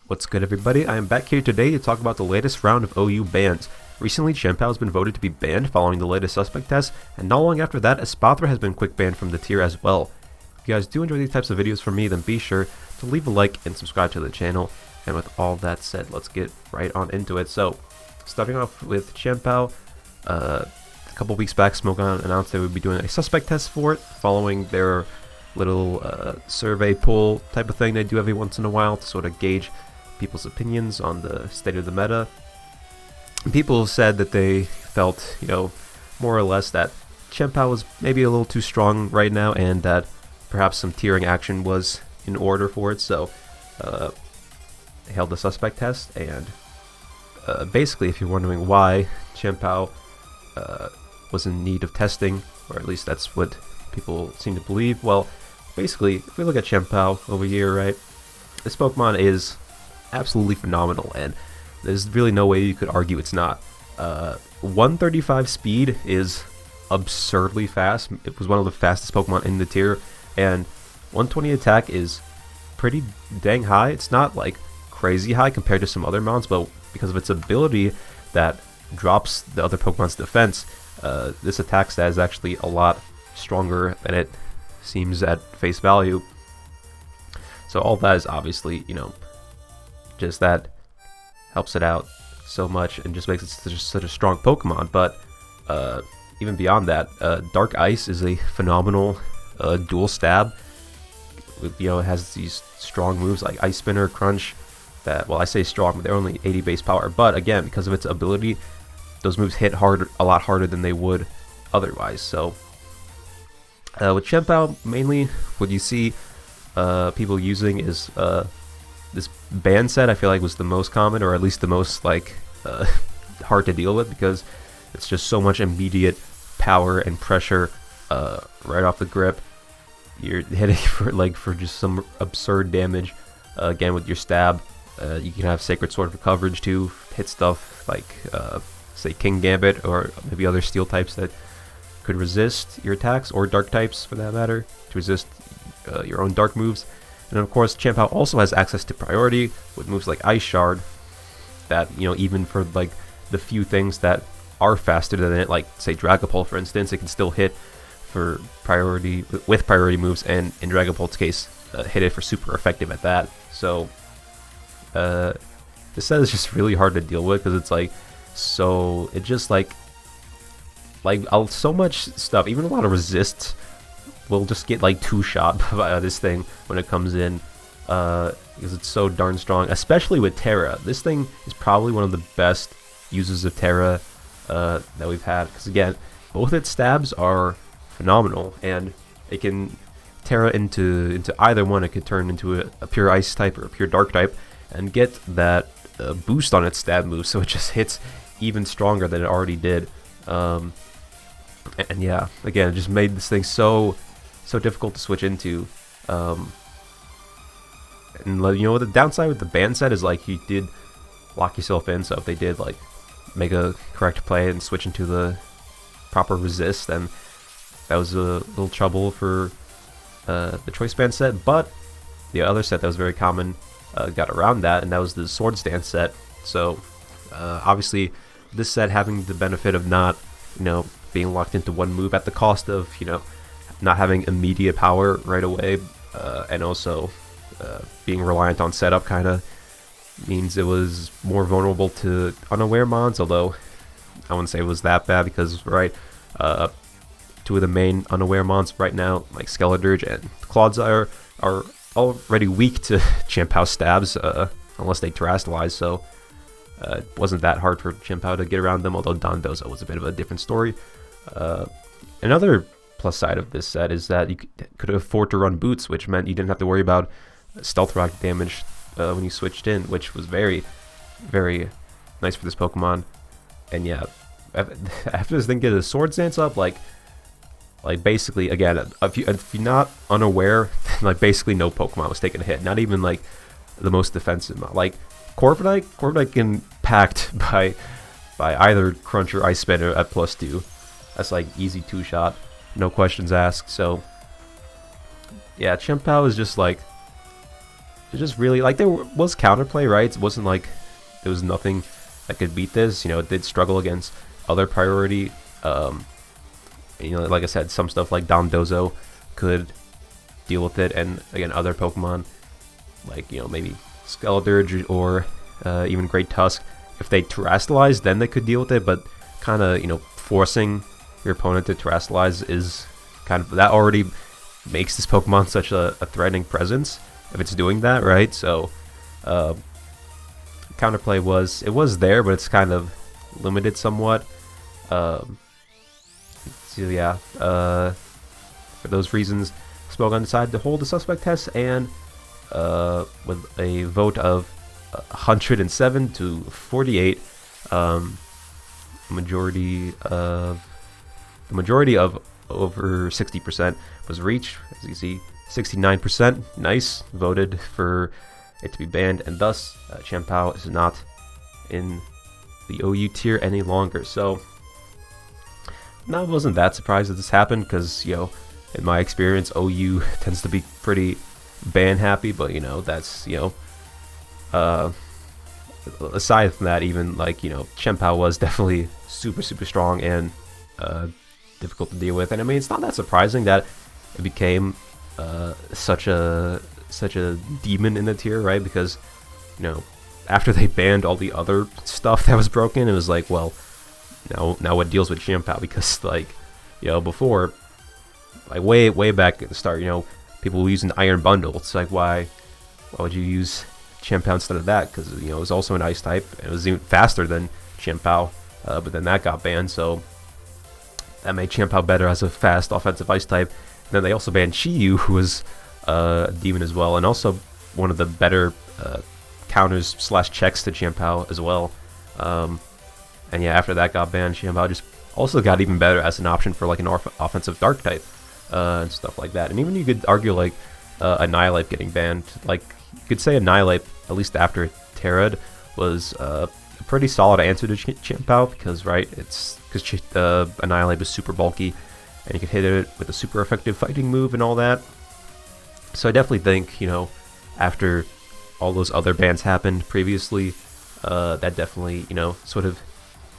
What's good, everybody? I am back here today to talk about the latest round of OU bans. Recently, Chien-Pao has been voted to be banned following the latest suspect test, and not long after that, Espathra has been quick banned from the tier as well. If you guys do enjoy these types of videos from me, then be sure to leave a like and subscribe to the channel. And with all that said, let's get right on into it. So, starting off with Chien-Pao, a couple weeks back, Smogon announced they would be doing a suspect test for it, following their little survey poll type of thing they do every once in a while to sort of gauge people's opinions on the state of the meta. And people said that they felt, more or less that Chien-Pao was maybe a little too strong right now, and that perhaps some tiering action was in order for it. So they held the suspect test, and basically, if you're wondering why Chien-Pao was in need of testing, or at least that's what people seem to believe, well, basically, if we look at Chien-Pao over here, right, this Pokemon is absolutely phenomenal, and there's really no way you could argue it's not. 135 speed is absurdly fast. It was one of the fastest Pokemon in the tier, and 120 attack is pretty dang high. It's not like crazy high compared to some other mounts, but because of its ability that drops the other Pokemon's defense, this attack stat is actually a lot stronger than it seems at face value. So all that is obviously, just that helps it out so much and just makes it such a strong Pokemon. But even beyond that, Dark Ice is a phenomenal dual stab. It has these strong moves like Ice Spinner, Crunch, that, well, I say strong, but they're only 80 base power. But again, because of its ability, those moves hit a lot harder than they would otherwise. So with Chien-Pao, mainly what you see people using is this ban set. I feel like was the most common, or at least the most hard to deal with, because it's just so much immediate power and pressure right off the grip. You're hitting for just some absurd damage. Again, with your stab, you can have Sacred Sword for coverage to hit stuff like say King Gambit, or maybe other steel types that could resist your attacks, or dark types for that matter, to resist your own dark moves. And of course, Chien-Pao also has access to priority with moves like Ice Shard, that, even for the few things that are faster than it, like say Dragapult for instance, it can still hit for priority with priority moves, and in Dragapult's case, hit it for super effective at that. So this set is just really hard to deal with, because it's so much stuff, even a lot of resists will just get two-shot by this thing when it comes in, because it's so darn strong, especially with Terra. This thing is probably one of the best uses of Terra that we've had, because again, both its stabs are phenomenal, and it can Terra into either one. It could turn into a pure Ice type or a pure Dark type, and get that boost on its stab move, so it just hits even stronger than it already did. And yeah, again, it just made this thing so difficult to switch into. And the downside with the ban set is you did lock yourself in, so if they did make a correct play and switch into the proper resist, then that was a little trouble for the choice ban set. But the other set that was very common got around that, and that was the Swords Dance set. So obviously this set having the benefit of not being locked into one move at the cost of not having immediate power right away, and also being reliant on setup, kind of means it was more vulnerable to unaware mons, although I wouldn't say it was that bad, because two of the main unaware mons right now, like Skeledirge and Clodsire, are already weak to Chien-Pao stabs, unless they terrestrialize, so it wasn't that hard for Chien-Pao to get around them, although Dondozo was a bit of a different story. Another plus side of this set is that you could afford to run boots, which meant you didn't have to worry about stealth rock damage when you switched in, which was very, very nice for this Pokemon. And yeah, after this thing get a Swords Dance up, basically, again, if you're not unaware, basically no Pokemon was taking a hit, not even the most defensive. Corviknight can packed by either Crunch or Ice Spinner at +2. That's easy 2-shot, no questions asked. So yeah, Chien-Pao is just it's just really like there was counterplay, right? It wasn't like there was nothing that could beat this. You know, it did struggle against other priority. You know, like I said, some stuff like Dondozo could deal with it, and again, other Pokemon like, you know, maybe Skeledirge or even Great Tusk, if they terrestrialize, then they could deal with it. But kind of, you know, forcing your opponent to terrestrialize is kind of, that already makes this Pokemon such a threatening presence if it's doing that, right? So counterplay was there, but it's kind of limited somewhat. So yeah, for those reasons, Smogon decided to hold the suspect test, and with a vote of 107 to 48, the majority of over 60% was reached. As you see, 69%, nice, voted for it to be banned, and thus Chien-Pao is not in the OU tier any longer. So I wasn't that surprised that this happened, because, you know, in my experience, OU tends to be pretty ban happy. But, you know, that's, you know, aside from that, even, like, you know, Chien-Pao was definitely super strong and difficult to deal with. And I mean, it's not that surprising that it became such a demon in the tier, right? Because, you know, after they banned all the other stuff that was broken, it was like, well, now what deals with Chien-Pao? Because, like, you know, before, like way back at the start, you know, people were using the Iron Bundle. It's like, why would you use Chien-Pao instead of that? Because, you know, it was also an ice type, and it was even faster than Chien-Pao, but then that got banned, so that made Chien-Pao better as a fast offensive ice type. And then they also banned Chi-Yu, who was a demon as well, and also one of the better counters / checks to Chien-Pao as well. And yeah, after that got banned, Chien-Pao just also got even better as an option for like an offensive dark type and stuff like that. And even you could argue like Annihilate getting banned. Like, you could say Annihilate, at least after Terrad, was a pretty solid answer to Chien-Pao, because, right, it's because Annihilate was super bulky, and you could hit it with a super effective fighting move and all that. So I definitely think, you know, after all those other bans happened previously, that definitely, you know, sort of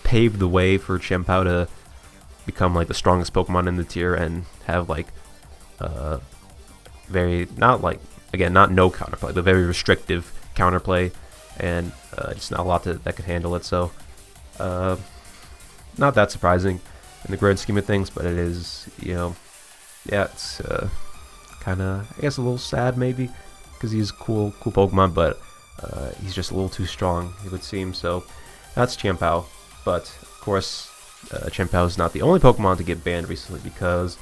paved the way for Chien-Pao to become like the strongest Pokemon in the tier and have like very, not like, again, not no counterplay, but very restrictive counterplay, and just not a lot that could handle it. So not that surprising in the grand scheme of things, but it is, you know, yeah, it's kind of, I guess, a little sad maybe, because he's cool Pokemon, but he's just a little too strong, it would seem. So that's Chien-Pao. But of course, Chien-Pao is not the only Pokemon to get banned recently, because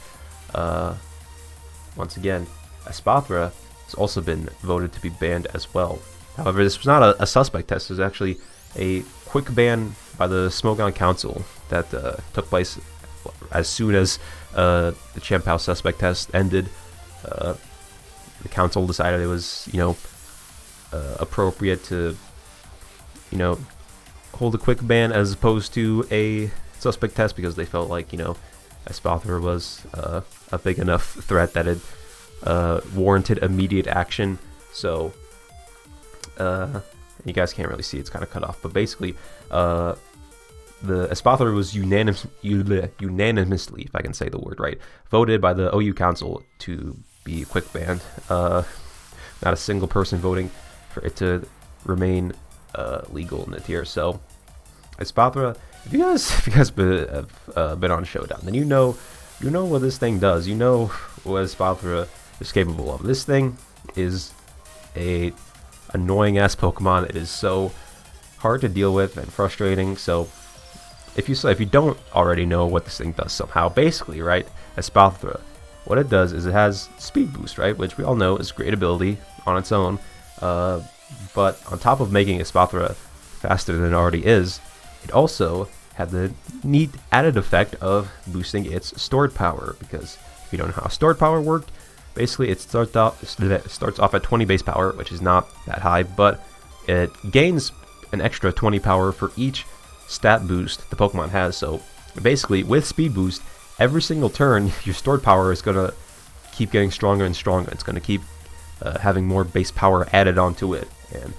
once again, Espathra has also been voted to be banned as well. However, this was not a suspect test. It was actually a quick ban by the Smogon Council that took place as soon as the Chien-Pao suspect test ended. The council decided it was, you know, appropriate to, you know, hold a quick ban as opposed to a suspect test, because they felt like, you know, Espathra was a big enough threat that it warranted immediate action. So you guys can't really see, it's kind of cut off, but basically the Espathra was unanimously, if I can say the word right, voted by the OU Council to be quick banned. Not a single person voting for it to remain legal in the tier. So Espathra, if you guys have been on Showdown, then you know what this thing does. You know what Espathra is capable of. This thing is a annoying ass Pokemon. It is so hard to deal with and frustrating. So if you don't already know what this thing does somehow, basically, right, Espathra, what it does is it has speed boost, right, which we all know is a great ability on its own. But on top of making Espathra faster than it already is, it also had the neat added effect of boosting its stored power. Because if you don't know how stored power worked, basically it starts off at 20 base power, which is not that high, but it gains an extra 20 power for each stat boost the Pokemon has. So basically, with speed boost, every single turn your stored power is going to keep getting stronger and stronger. It's going to keep having more base power added onto it. And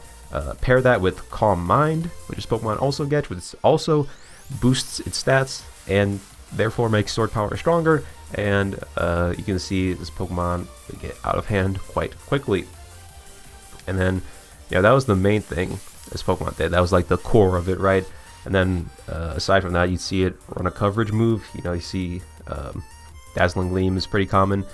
pair that with Calm Mind, which this Pokemon also gets, which also boosts its stats and therefore makes sword power stronger. And you can see this Pokemon get out of hand quite quickly. And then, yeah, that was the main thing this Pokemon did. That was like the core of it, right? And then aside from that, you'd see it run a coverage move. You know, you see Dazzling Gleam is pretty common.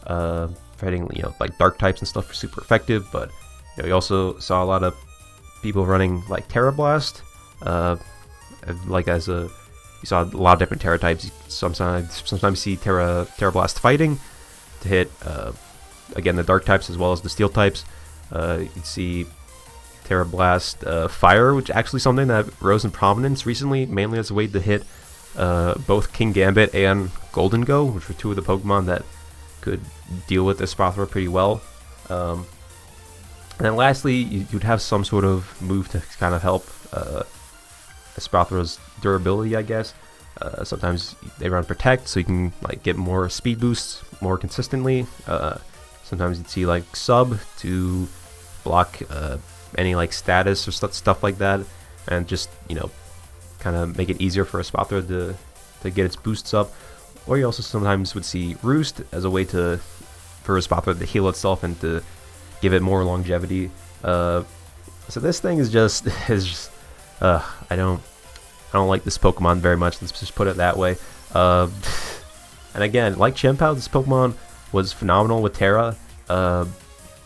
Fighting, you know, like dark types and stuff are super effective. But you know, you also saw a lot of people running like Terra Blast. Like as a, you saw a lot of different Terra types. Sometimes you see Terra Blast fighting to hit again the dark types as well as the steel types. You'd see Terra Blast Fire, which actually something that rose in prominence recently, mainly as a way to hit both King Gambit and Golden Go, which were two of the Pokemon that could deal with Espathra pretty well. And then lastly, you'd have some sort of move to kind of help Espathra's durability, I guess. Sometimes they run Protect, so you can like get more speed boosts more consistently. Sometimes you'd see like Sub to block any like status or stuff like that, and just, you know, kind of make it easier for Espathra to get its boosts up. Or you also sometimes would see Roost as a way for Espathra to heal itself and to give it more longevity. So this thing is just I don't like this Pokemon very much. Let's just put it that way. And again, like Chien-Pao, this Pokemon was phenomenal with Terra,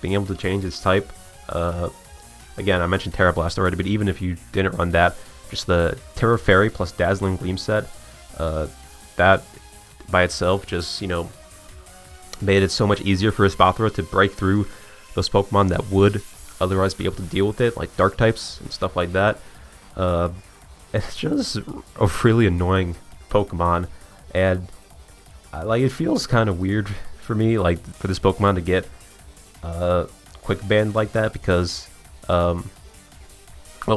being able to change its type. Again, I mentioned Terra Blast already, but even if you didn't run that, just the Terra Fairy plus Dazzling Gleam set, that by itself just, you know, made it so much easier for Espathra to break through those Pokemon that would otherwise be able to deal with it, like dark types and stuff like that. It's just a really annoying Pokemon, and like it feels kind of weird for me, like for this Pokemon to get quick banned like that, because well,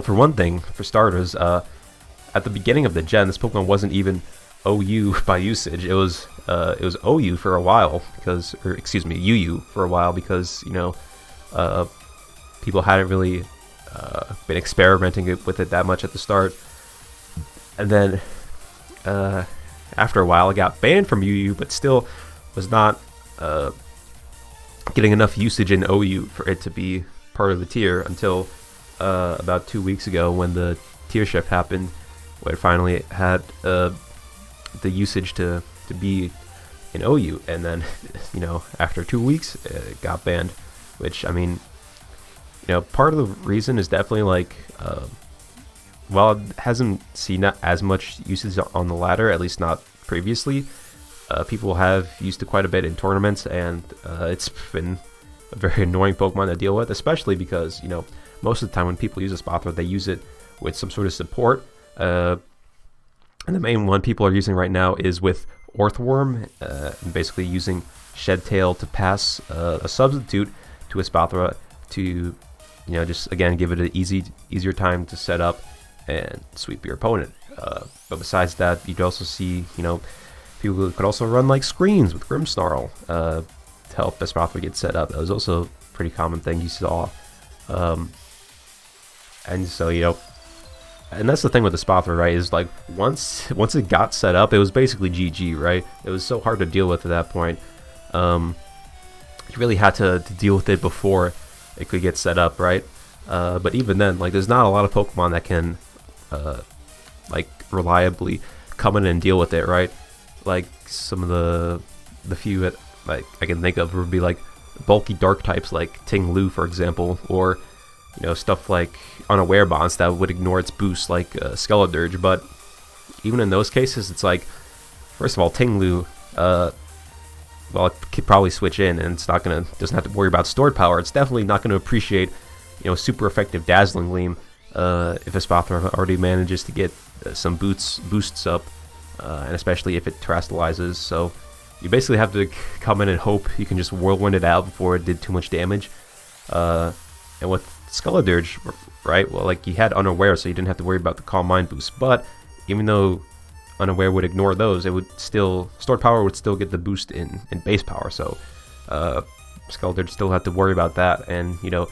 for one thing, for starters, at the beginning of the gen, this Pokemon wasn't even OU by usage. It was OU for a while, because, or excuse me, UU for a while, because, you know, people hadn't really been experimenting with it that much at the start. And then after a while, it got banned from UU, but still was not getting enough usage in OU for it to be part of the tier until about 2 weeks ago, when the tier shift happened, where it finally had the usage to be in OU. And then, you know, after 2 weeks, it got banned, which, I mean, you know, part of the reason is definitely like, well, it hasn't seen as much usage on the ladder, at least not previously. People have used it quite a bit in tournaments, and it's been a very annoying Pokemon to deal with, especially because, you know, most of the time when people use Espathra, they use it with some sort of support. And the main one people are using right now is with Orthworm, and basically using Shed Tail to pass a substitute to Espathra to, you know, just again give it an easier time to set up and sweep your opponent. But besides that, you'd also see, you know, people could also run like screens with Grimmsnarl to help Espathra get set up. That was also a pretty common thing you saw. And so, you know, and that's the thing with Espathra, right, is like once it got set up, it was basically GG, right? It was so hard to deal with at that point. You really had to deal with it before it could get set up, right? But even then, like, there's not a lot of Pokemon that can like reliably come in and deal with it, right? Like some of the few that like I can think of would be like bulky dark types like Ting Lu, for example, or, you know, stuff like Unaware Bonds that would ignore its boost, like Skeledirge. But even in those cases, it's like, first of all, Ting Lu, well, it could probably switch in, and it's not doesn't have to worry about stored power. It's definitely not gonna appreciate, you know, super effective Dazzling Gleam if Espathra already manages to get some boosts up, and especially if it terastallizes. So you basically have to come in and hope you can just whirlwind it out before it did too much damage. And with Skeledirge, right, well, like, you had Unaware, so you didn't have to worry about the Calm Mind boost. But even though Unaware would ignore those, it would still, stored power would still get the boost in base power. So Skeldred still had to worry about that, and you know,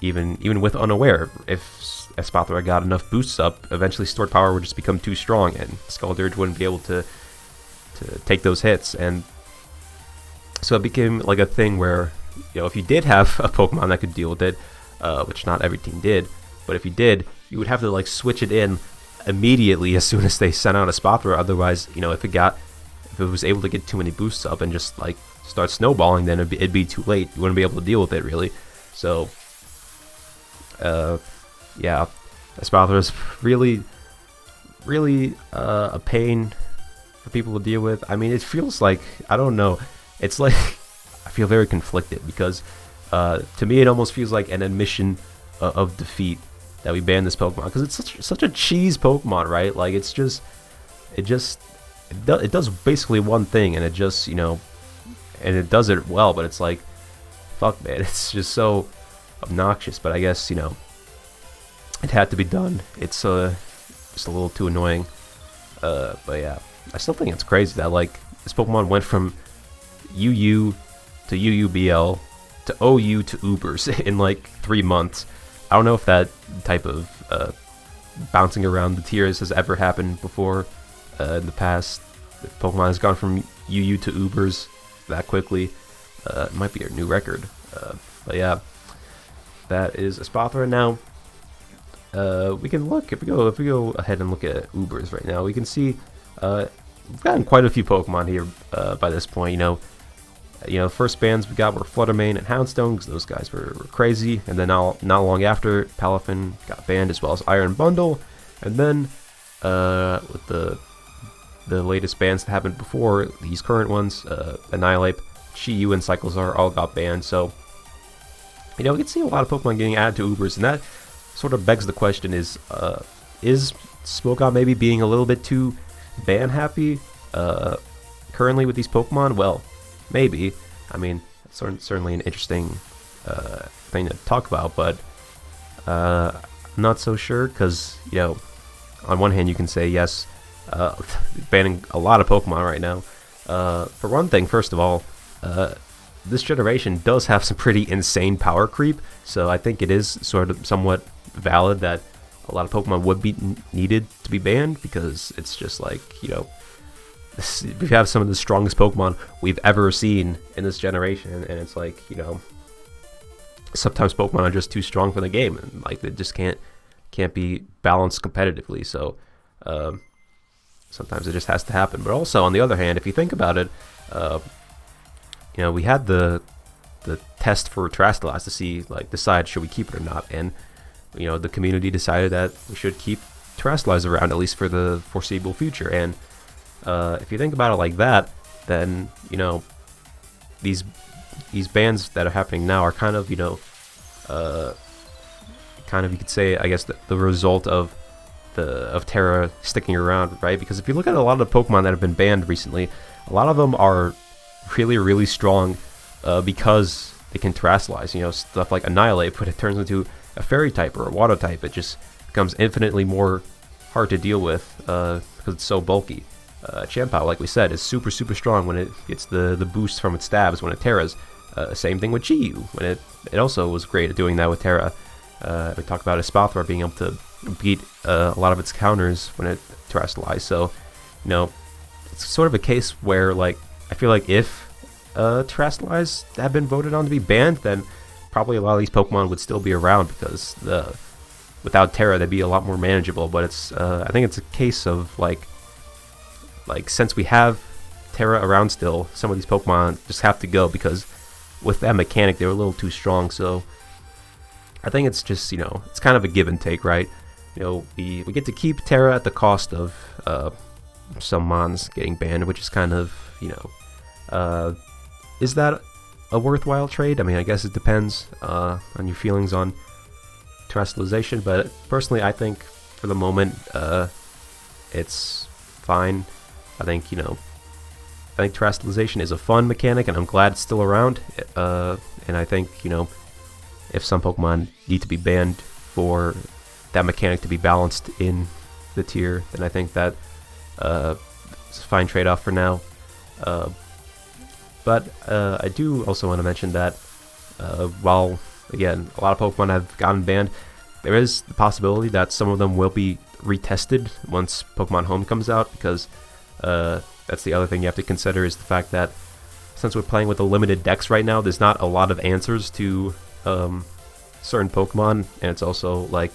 even with Unaware, if Espathra got enough boosts up, eventually Stored Power would just become too strong, and Skeldred wouldn't be able to take those hits, and so it became like a thing where, you know, if you did have a Pokemon that could deal with it, which not every team did, but if you did, you would have to like switch it in immediately as soon as they sent out a Espathra. Otherwise, you know, if it was able to get too many boosts up and just like start snowballing, then it'd be too late. You wouldn't be able to deal with it really. So yeah, Espathra is really a pain for people to deal with. I mean, it feels like, I don't know, it's like I feel very conflicted because to me it almost feels like an admission of defeat that we banned this Pokemon, because it's such a cheese Pokemon, right? Like it does basically one thing, and it just, you know, and it does it well, but it's like, fuck man, it's just so obnoxious. But I guess, you know, it had to be done. It's just a little too annoying. But yeah, I still think it's crazy that like this Pokemon went from UU to UUBL to OU to Ubers in like 3 months. I don't know if that type of bouncing around the tiers has ever happened before in the past. If Pokemon has gone from UU to Ubers that quickly, it might be a new record. But yeah, that is Espathra. Now we can look, if we go ahead and look at Ubers right now, we can see we've gotten quite a few Pokemon here by this point. You know, first bans we got were Fluttermane and Houndstone, because those guys were crazy, and then not long after, Palafin got banned, as well as Iron Bundle, and then with the latest bans that happened before these current ones, Annihilate, Chi-Yu, and Cyclizar all got banned. So, you know, we can see a lot of Pokemon getting added to Ubers, and that sort of begs the question: is Smogon maybe being a little bit too ban happy currently with these Pokemon? Well, maybe. I mean, it's certainly an interesting thing to talk about, but I'm not so sure, because, you know, on one hand you can say yes, banning a lot of Pokemon right now. For one thing, first of all, this generation does have some pretty insane power creep, so I think it is sort of somewhat valid that a lot of Pokemon would be needed to be banned, because it's just like, you know, we have some of the strongest Pokemon we've ever seen in this generation, and it's like, you know, sometimes Pokemon are just too strong for the game, and like they just can't be balanced competitively. So sometimes it just has to happen. But also, on the other hand, if you think about it, you know, we had the test for Terastallize to see, like, decide should we keep it or not, and you know, the community decided that we should keep Terastallize around, at least for the foreseeable future. And if you think about it like that, then, you know, these bans that are happening now are kind of, you know, kind of, you could say, I guess, the result of Terra sticking around, right? Because if you look at a lot of the Pokemon that have been banned recently, a lot of them are really strong because they can Terastallize. You know, stuff like Annihilate, but it turns into a Fairy type or a Water type. It just becomes infinitely more hard to deal with because it's so bulky. Champow, like we said, is super strong when it gets the boost from its stabs when it Terras. Same thing with Chi-Yu, when it also was great at doing that with Terra. We talked about Espathra being able to beat a lot of its counters when it Terastallized. So, you know, it's sort of a case where, like, I feel like if Terastallize had been voted on to be banned, then probably a lot of these Pokemon would still be around, because without Terra they'd be a lot more manageable. But it's I think it's a case of like since we have Terra around still, some of these Pokemon just have to go, because with that mechanic they were a little too strong. So I think it's just, you know, it's kind of a give and take, right? You know, we get to keep Terra at the cost of some mons getting banned, which is kind of, you know, is that a worthwhile trade? I mean, I guess it depends on your feelings on Terastallization, but personally I think for the moment it's fine. I think, you know, I think Terastallization is a fun mechanic, and I'm glad it's still around. And I think, you know, if some Pokemon need to be banned for that mechanic to be balanced in the tier, then I think that it's a fine trade-off for now. But I do also want to mention that while, again, a lot of Pokemon have gotten banned, there is the possibility that some of them will be retested once Pokemon Home comes out, because that's the other thing you have to consider, is the fact that since we're playing with a limited dex right now, there's not a lot of answers to certain Pokemon, and it's also like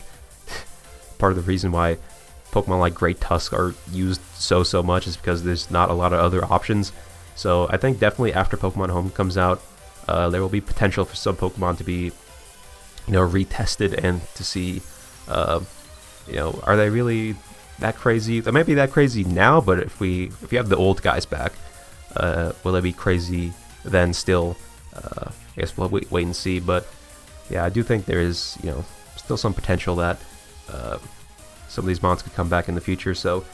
part of the reason why Pokemon like Great Tusk are used so much is because there's not a lot of other options. So I think definitely after Pokemon Home comes out, there will be potential for some Pokemon to be, retested, and to see, are they really that crazy? They might be that crazy now, but if you have the old guys back, will they be crazy then still? I guess we'll wait and see. But yeah, I do think there is, still some potential that some of these mons could come back in the future. So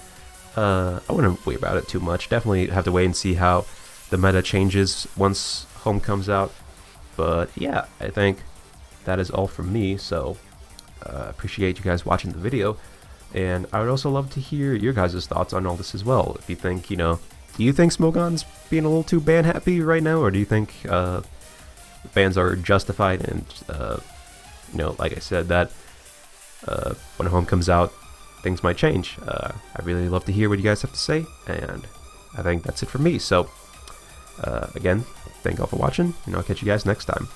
I wouldn't worry about it too much. Definitely have to wait and see how the meta changes once Home comes out. But yeah, I think that is all from me. So appreciate you guys watching the video, and I would also love to hear your guys' thoughts on all this as well. If you think, do you think Smogon's being a little too ban happy right now, or do you think bans are justified? And like I said, that when Home comes out, things might change. I'd really love to hear what you guys have to say, and I think that's it for me. So again, thank you all for watching, and I'll catch you guys next time.